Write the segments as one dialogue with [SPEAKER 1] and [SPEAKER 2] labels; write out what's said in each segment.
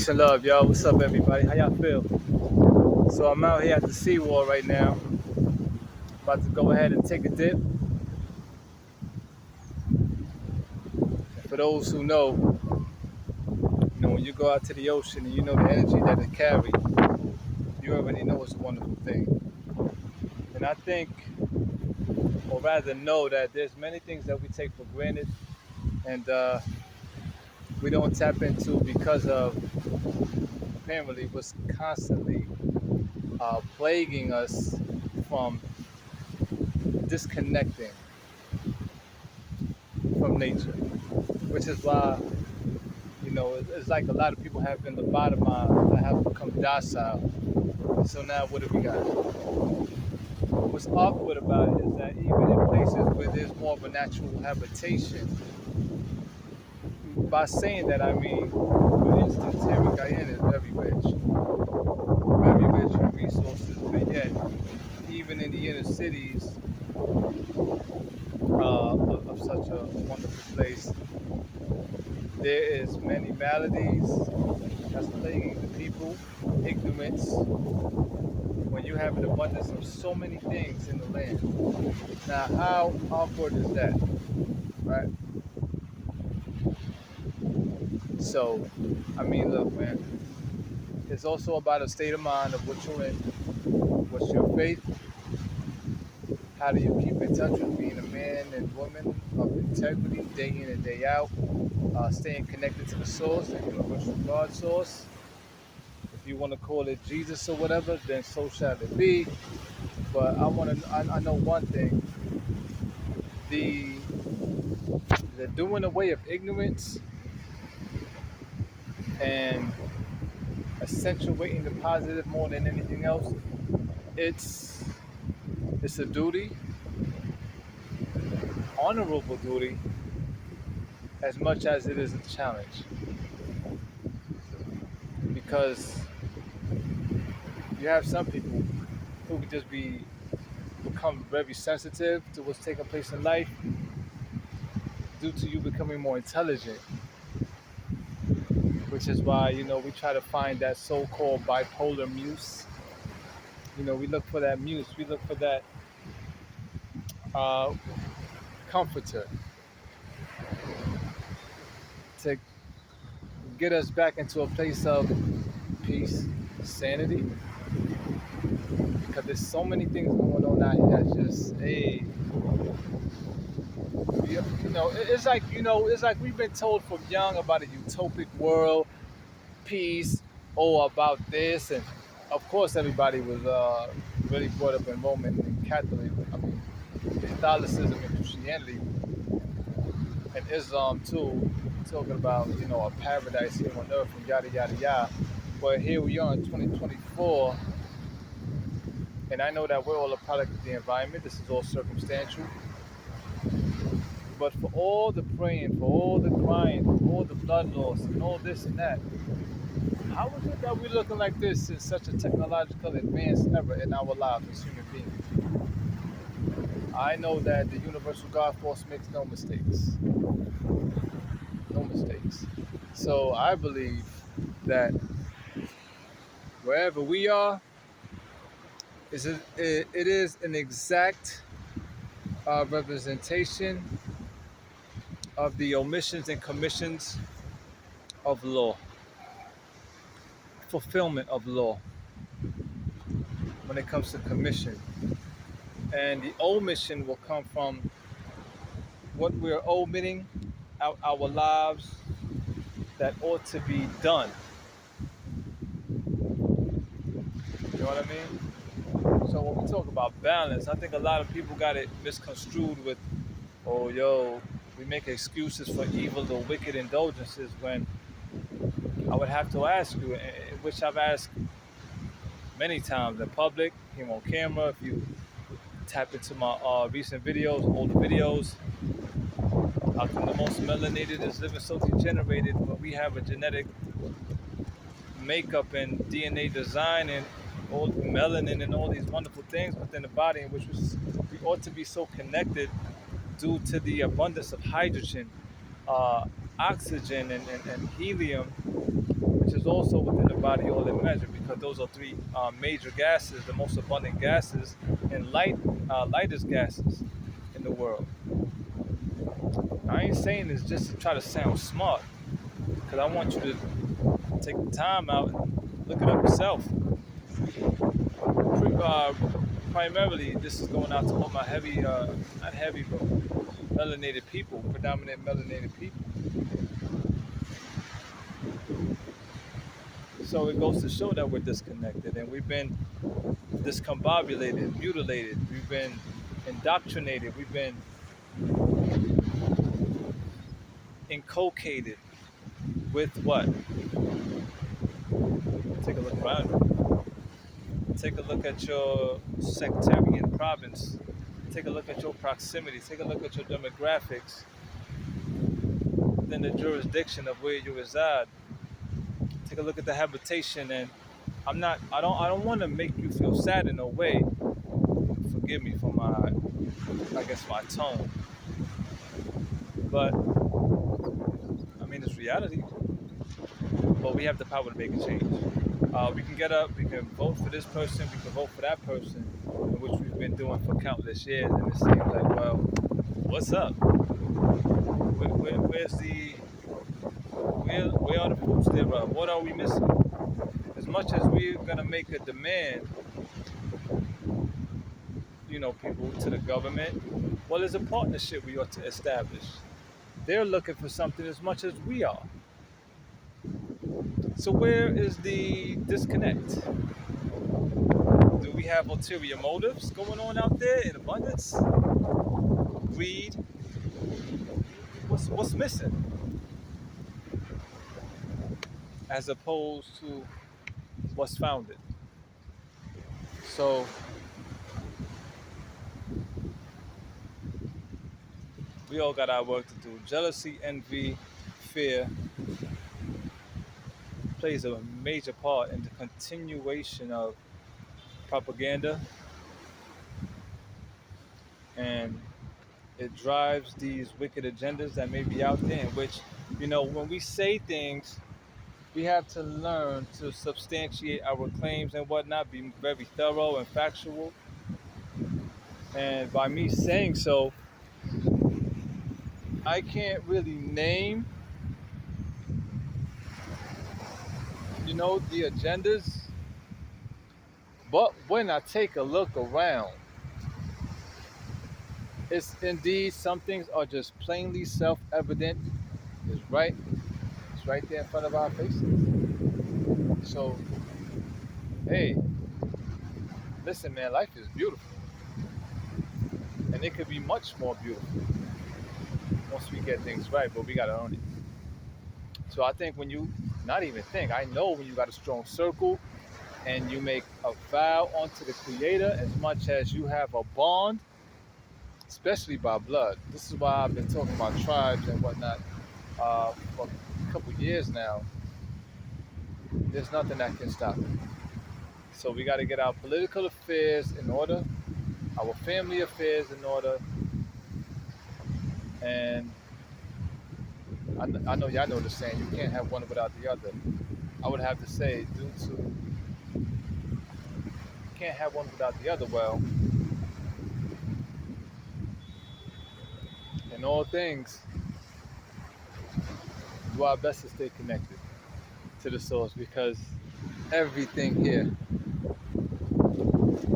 [SPEAKER 1] Peace and love, y'all. What's up, everybody? How y'all feel? So I'm out here at the seawall right now. About to go ahead and take a dip. And for those who know, when you go out to the ocean and you know the energy that it carries, you already know it's a wonderful thing. And I think, or rather know, that there's many things that we take for granted and we don't tap into because of apparently what's constantly plaguing us from disconnecting from nature, which is why it's like a lot of people have been lobotomized, that have become docile. So now what do we got? What's awkward about it is that even in places where there's more of a natural habitation, by saying that I mean, for instance, here in Guyana is very rich in resources, but yet even in the inner cities of such a wonderful place, there is many maladies that's plaguing the people, ignorance, when you have an abundance of so many things in the land. Now, how awkward is that, right? So, I mean, look, man, it's also about a state of mind of what you're in, what's your faith, how do you keep in touch with being a man and woman of integrity day in and day out, staying connected to the source, the universal God source. If you want to call it Jesus or whatever, then so shall it be. But I know one thing: the doing away of ignorance and accentuating the positive more than anything else. It's a duty, honorable duty, as much as it is a challenge, because you have some people who could just become very sensitive to what's taking place in life due to you becoming more intelligent, which is why we try to find that so-called bipolar muse. We look for that muse, we look for that uh, comforter to get us back into a place of peace, sanity, because there's so many things going on out here that's just it's like we've been told from young about a utopic world, peace, about this, and of course everybody was really brought up in Roman and Catholicism and Christianity and Islam too, talking about a paradise here on earth and yada yada yada. But here we are in 2024, and I know that we're all a product of the environment. This is all circumstantial. But for all the praying, for all the crying, for all the blood loss, and all this and that, how is it that we're looking like this in such a technological advanced era in our lives as human beings? I know that the universal God force makes no mistakes. No mistakes. So I believe that wherever we are, it is an exact representation of the omissions and commissions of law, fulfillment of law when it comes to commission. And the omission will come from what we're omitting out our lives that ought to be done. You know what I mean? So when we talk about balance, I think a lot of people got it misconstrued with, oh, we make excuses for evil or wicked indulgences, when I would have to ask you, which I've asked many times in public, on camera, if you tap into my recent videos, older videos, how come the most melanated is living so degenerated, but we have a genetic makeup and DNA design and all melanin and all these wonderful things within the body, in which we ought to be so connected due to the abundance of hydrogen, oxygen, and helium, which which is also within the body all in measure, because those are three major gases, the most abundant gases, and lightest gases in the world. I ain't saying this just to try to sound smart, because I want you to take the time out and look it up yourself. Pre- uh, Primarily, this is going out to all my heavy, not heavy, but melanated people, predominant melanated people. So it goes to show that we're disconnected and we've been discombobulated, mutilated, we've been indoctrinated, we've been inculcated with what? Take a look around you. Take a look at your sectarian province. Take a look at your proximity. Take a look at your demographics within the jurisdiction of where you reside. Take a look at the habitation, and I don't want to make you feel sad in no way. Forgive me for my, I guess, my tone. But I mean, it's reality. But we have the power to make a change. We can get up, we can vote for this person, we can vote for that person, which we've been doing for countless years. And it seems like, well, what's up? Where's the, where are the fruits thereof? What are we missing? As much as we're gonna make a demand, people to the government, well, there's a partnership we ought to establish. They're looking for something as much as we are. So where is the disconnect? Do we have ulterior motives going on out there in abundance? Greed? What's missing? As opposed to what's founded. So we all got our work to do. Jealousy, envy, fear plays a major part in the continuation of propaganda, and it drives these wicked agendas that may be out there, in which, when we say things, we have to learn to substantiate our claims and whatnot, be very thorough and factual. And by me saying so, I can't really name, the agendas, but when I take a look around, it's indeed some things are just plainly self-evident. It's right there in front of our faces. So, hey, listen, man, life is beautiful, and it could be much more beautiful once we get things right, but we gotta own it. So I think when you, not even think, I know when you got a strong circle and you make a vow onto the Creator, as much as you have a bond, especially by blood. This is why I've been talking about tribes and whatnot for a couple years now. There's nothing that can stop it. So we got to get our political affairs in order, our family affairs in order, and I know y'all know the saying, you can't have one without the other. I would have to say, due to, you can't have one without the other. Well, in all things, do our best to stay connected to the source, because everything here,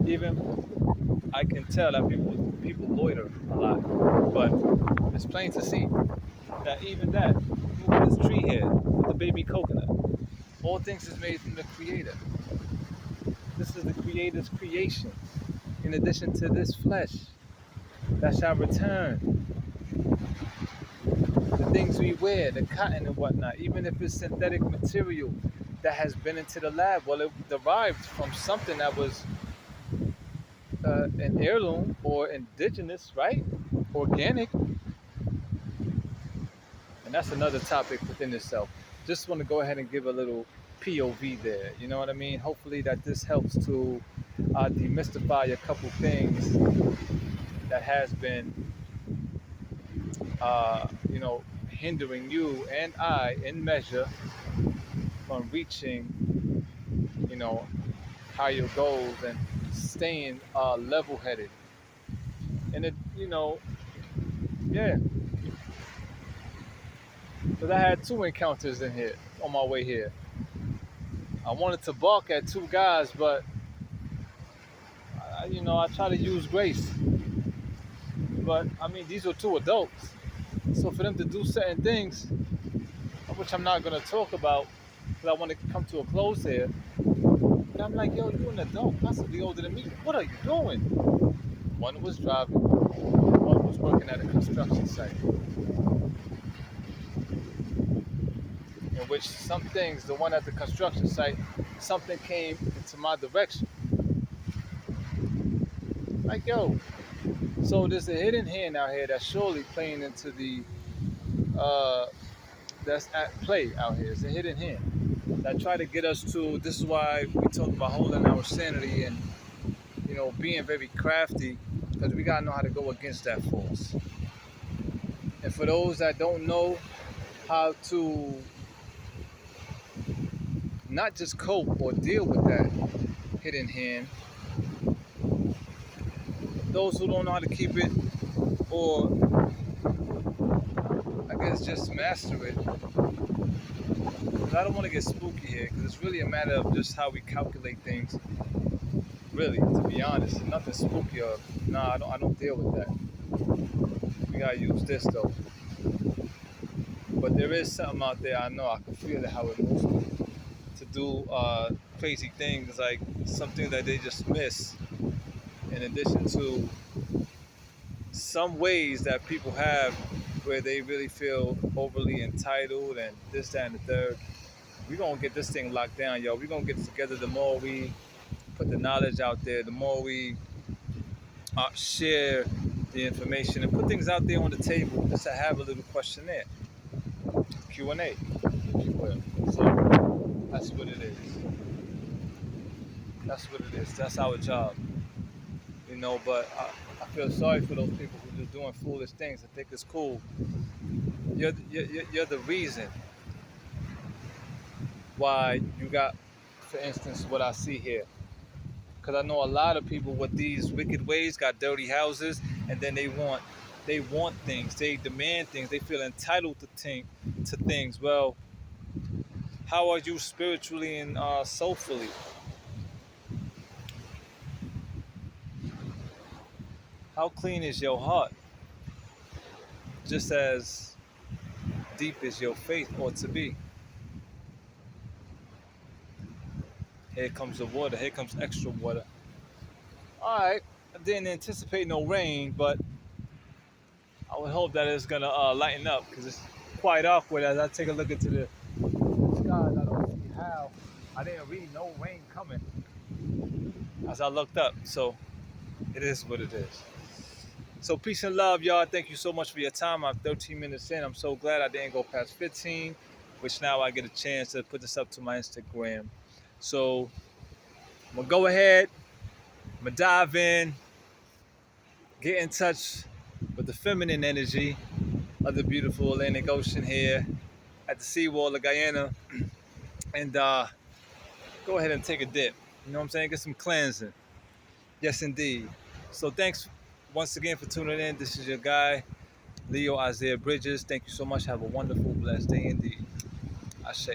[SPEAKER 1] even I can tell that people loiter a lot, but it's plain to see that even that, this tree here with the baby coconut, all things is made from the Creator. This is the Creator's creation. In addition to this flesh that shall return, the things we wear, the cotton and whatnot, even if it's synthetic material that has been into the lab, well, it derived from something that was an heirloom or indigenous, right? Organic, and that's another topic within itself. Just want to go ahead and give a little POV there. You know what I mean? Hopefully that this helps to demystify a couple things that has been, hindering you and I in measure on reaching, you know, higher goals and staying level-headed. And it, yeah. Because I had two encounters in here on my way here. I wanted to bark at two guys, but I try to use grace. But I mean, these were two adults, so for them to do certain things, which I'm not gonna talk about, because I want to come to a close here. And I'm like, yo, you're an adult, possibly older than me. What are you doing? One was driving, one was working at a construction site, in which some things, the one at the construction site, something came into my direction. Like, yo, so there's a hidden hand out here that's surely playing into uh, that's at play out here. It's a hidden hand that try to get us to. This is why we talk about holding our sanity and being very crafty, because we gotta know how to go against that force. And for those that don't know how to not just cope or deal with that hidden hand, those who don't know how to keep it, or I guess just master it. I don't want to get spooky here, because it's really a matter of just how we calculate things. Really, to be honest, nothing spooky or nah. I don't deal with that. We gotta use this though. But there is something out there. I know I can feel it how it moves me to do crazy things, like something that they just miss. In addition to some ways that people have where they really feel overly entitled and this, that, and the third. We're gonna get this thing locked down, yo. We're gonna get it together. The more we put the knowledge out there, the more we share the information and put things out there on the table, just to have a little questionnaire, Q&A, if you will. So that's what it is. That's what it is. That's our job, But I feel sorry for those people who are just doing foolish things and think it's cool. You're the reason why you got, for instance, what I see here. Because I know a lot of people with these wicked ways got dirty houses, and then they want things, they demand things, they feel entitled to things. Well, how are you spiritually and soulfully? How clean is your heart? Just as deep as your faith ought to be. Here comes the water. Here comes extra water. All right. I didn't anticipate no rain, but I would hope that it's gonna lighten up, because it's quite awkward as I take a look into the skies. I don't see how. I didn't read no rain coming as I looked up. So it is what it is. So peace and love, y'all. Thank you so much for your time. I'm 13 minutes in. I'm so glad I didn't go past 15, which now I get a chance to put this up to my Instagram. So I'm gonna go ahead. I'm gonna dive in, get in touch with the feminine energy of the beautiful Atlantic Ocean here at the seawall of Guyana, and go ahead and take a dip. You know what I'm saying? Get some cleansing. Yes, indeed. So thanks once again for tuning in. This is your guy, Leo Isaiah Bridges. Thank you so much. Have a wonderful, blessed day indeed. Ashe.